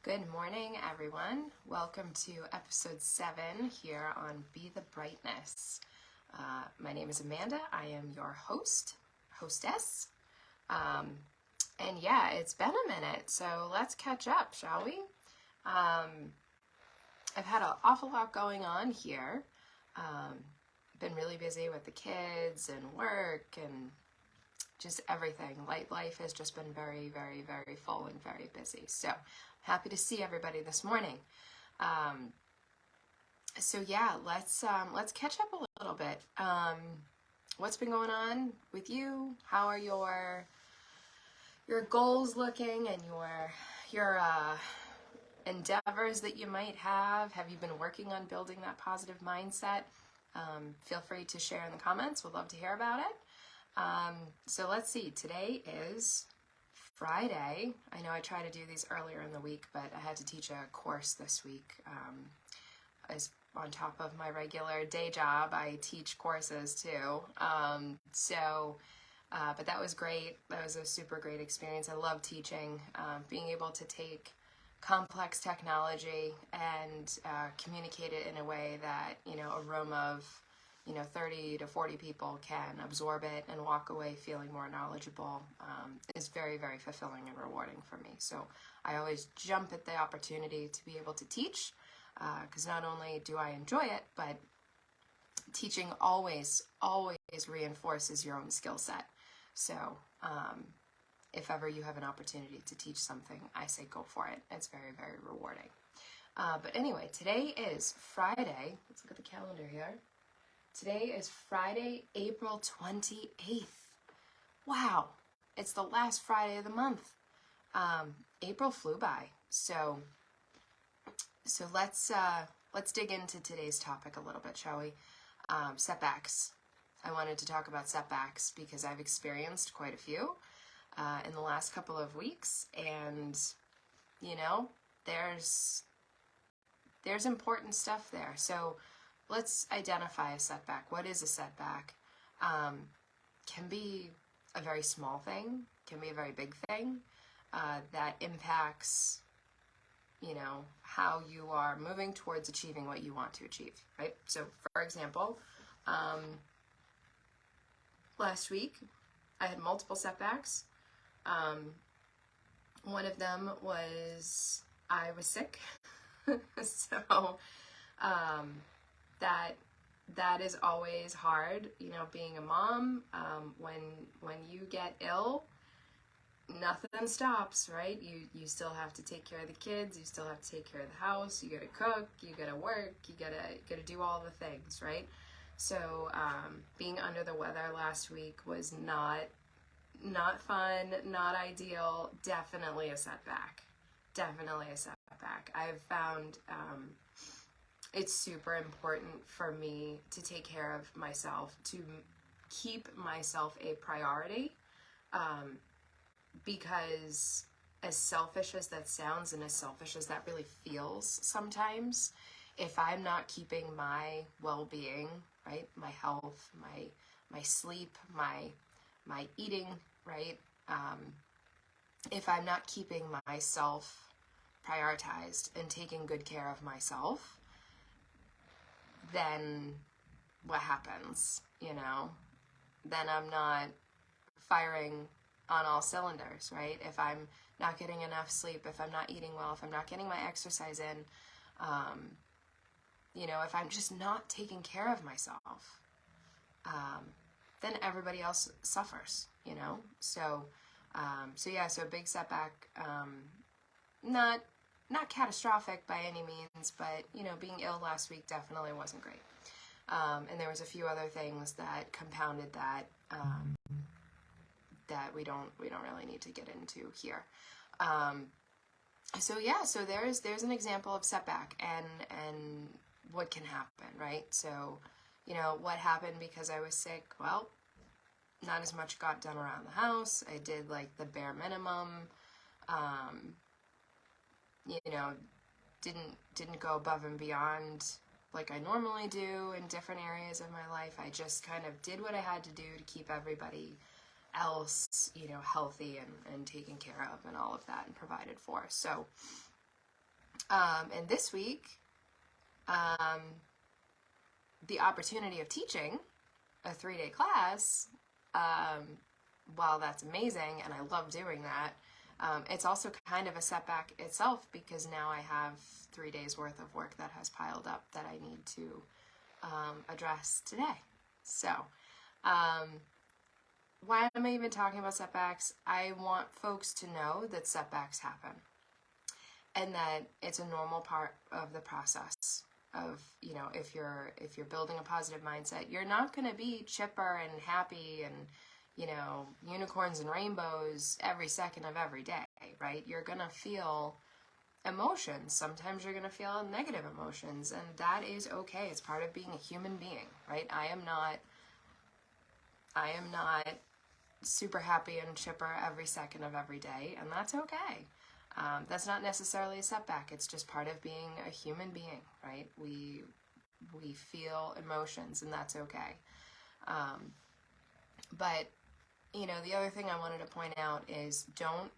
Good morning, everyone. Welcome to episode 7 here on Be the Brightness. My name is Amanda. I am your hostess. And yeah, it's been a minute, so let's catch up, shall we? I've had an awful lot going on here. Been really busy with the kids and work and just everything. Life has just been very, very, very full and very busy. So happy to see everybody this morning. So yeah, let's catch up a little bit. What's been going on with you? How are your goals looking and your endeavors that you might have? Have you been working on building that positive mindset? Feel free to share in the comments. We'd love to hear about it. So let's see. Today is Friday. I know I try to do these earlier in the week, but I had to teach a course this week. As on top of my regular day job, I teach courses too. But that was great. That was a super great experience. I love teaching, being able to take complex technology and communicate it in a way that, a room of 30 to 40 people can absorb it and walk away feeling more knowledgeable is very, very fulfilling and rewarding for me. So I always jump at the opportunity to be able to teach, because not only do I enjoy it, but teaching always reinforces your own skill set. So if ever you have an opportunity to teach something, I say go for it. It's very, very rewarding. But anyway, today is Friday. Let's look at the calendar here. Today is Friday, April 28th. Wow, it's the last Friday of the month. April flew by. So let's dig into today's topic a little bit, shall we? Setbacks. I wanted to talk about setbacks because I've experienced quite a few in the last couple of weeks, and there's important stuff there. So let's identify a setback. What is a setback? Can be a very small thing, can be a very big thing that impacts, how you are moving towards achieving what you want to achieve, right? So, for example, last week I had multiple setbacks. One of them was I was sick. So, that is always hard, being a mom. When you get ill, nothing stops, right? You still have to take care of the kids, you still have to take care of the house, you gotta cook, you gotta work, you gotta do all the things, right? So being under the weather last week was not fun, not ideal, definitely a setback. I've found it's super important for me to take care of myself, to keep myself a priority, because as selfish as that sounds and as selfish as that really feels sometimes, if I'm not keeping my well-being, right, my health, my sleep, my eating, right, if I'm not keeping myself prioritized and taking good care of myself, then what happens, Then I'm not firing on all cylinders, right? If I'm not getting enough sleep, if I'm not eating well, if I'm not getting my exercise in, if I'm just not taking care of myself, then everybody else suffers, So a big setback, not catastrophic by any means, but, being ill last week definitely wasn't great. And there was a few other things that compounded that, that we don't really need to get into here. So there's an example of setback and what can happen, right? So, what happened because I was sick? Well, not as much got done around the house. I did like the bare minimum. Didn't go above and beyond like I normally do in different areas of my life. I just kind of did what I had to do to keep everybody else, healthy and taken care of and all of that and provided for. So And this week, the opportunity of teaching a 3-day class, while that's amazing and I love doing that, it's also kind of a setback itself, because now I have 3 days worth of work that has piled up that I need to address today. So, why am I even talking about setbacks? I want folks to know that setbacks happen, and that it's a normal part of the process of, you know, if you're building a positive mindset, you're not going to be chipper and happy and, you know, unicorns and rainbows every second of every day, right? You're going to feel emotions. Sometimes you're going to feel negative emotions, and that is okay. It's part of being a human being, right? I am not super happy and chipper every second of every day, and that's okay. That's not necessarily a setback. It's just part of being a human being, right? We feel emotions, and that's okay. But, you know, the other thing I wanted to point out is don't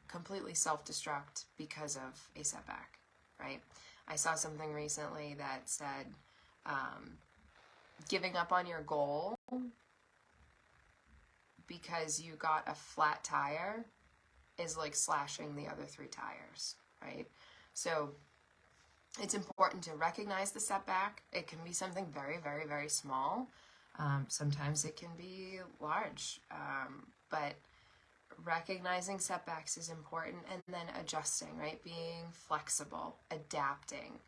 completely self-destruct because of a setback, right? I saw something recently that said giving up on your goal because you got a flat tire is like slashing the other 3 tires, right? So it's important to recognize the setback. It can be something very, very, very small. Sometimes it can be large, but recognizing setbacks is important, and then adjusting, right? Being flexible, adapting.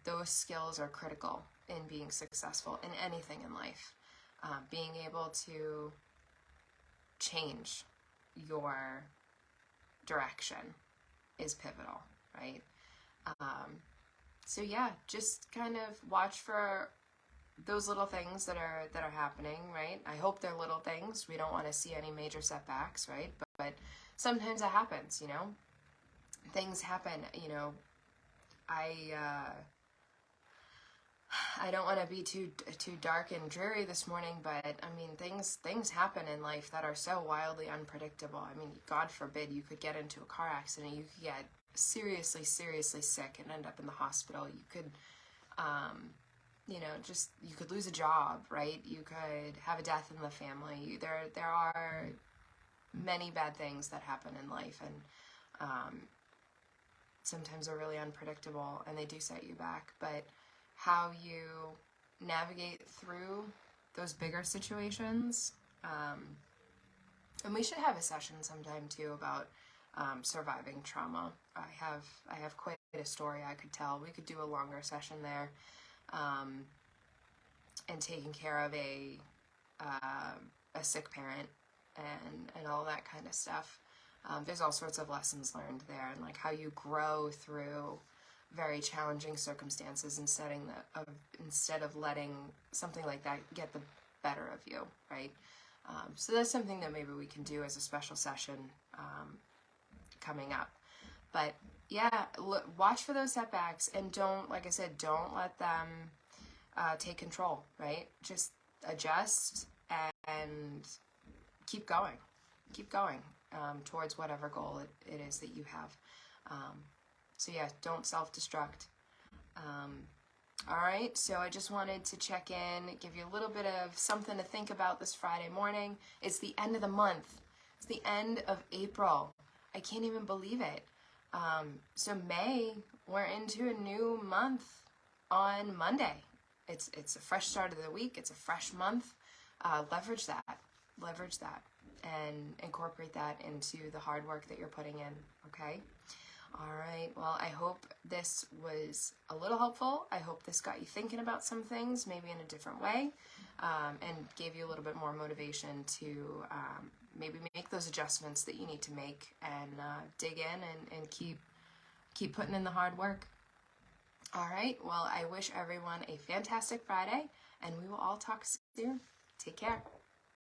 Those skills are critical in being successful in anything in life. Being able to change your direction is pivotal, right? So yeah, just kind of watch for those little things that are happening, right? I hope they're little things. We don't want to see any major setbacks, right? But sometimes it happens, you know. Things happen, you know. I don't want to be too dark and dreary this morning, but I mean, things happen in life that are so wildly unpredictable. I mean, God forbid you could get into a car accident, you could get seriously sick and end up in the hospital. You could, you know, just, you could lose a job, right? You could have a death in the family. There are many bad things that happen in life, and sometimes they're really unpredictable and they do set you back. But how you navigate through those bigger situations, and we should have a session sometime too about surviving trauma. I have quite a story I could tell. We could do a longer session there, and taking care of a sick parent and all that kind of stuff. There's all sorts of lessons learned there, and like how you grow through very challenging circumstances instead of letting something like that get the better of you, right? So that's something that maybe we can do as a special session coming up. But yeah, watch for those setbacks, and don't, like I said, don't let them take control, right? Just adjust and keep going towards whatever goal it is that you have. So yeah, don't self-destruct. All right, so I just wanted to check in, give you a little bit of something to think about this Friday morning. It's the end of the month. It's the end of April. I can't even believe it. So May, we're into a new month on Monday. It's a fresh start of the week. It's a fresh month. Leverage that, and incorporate that into the hard work that you're putting in, okay? All right, well, I hope this was a little helpful. I hope this got you thinking about some things, maybe in a different way, and gave you a little bit more motivation to maybe make those adjustments that you need to make, and dig in and keep putting in the hard work. All right, well, I wish everyone a fantastic Friday, and we will all talk soon. Take care.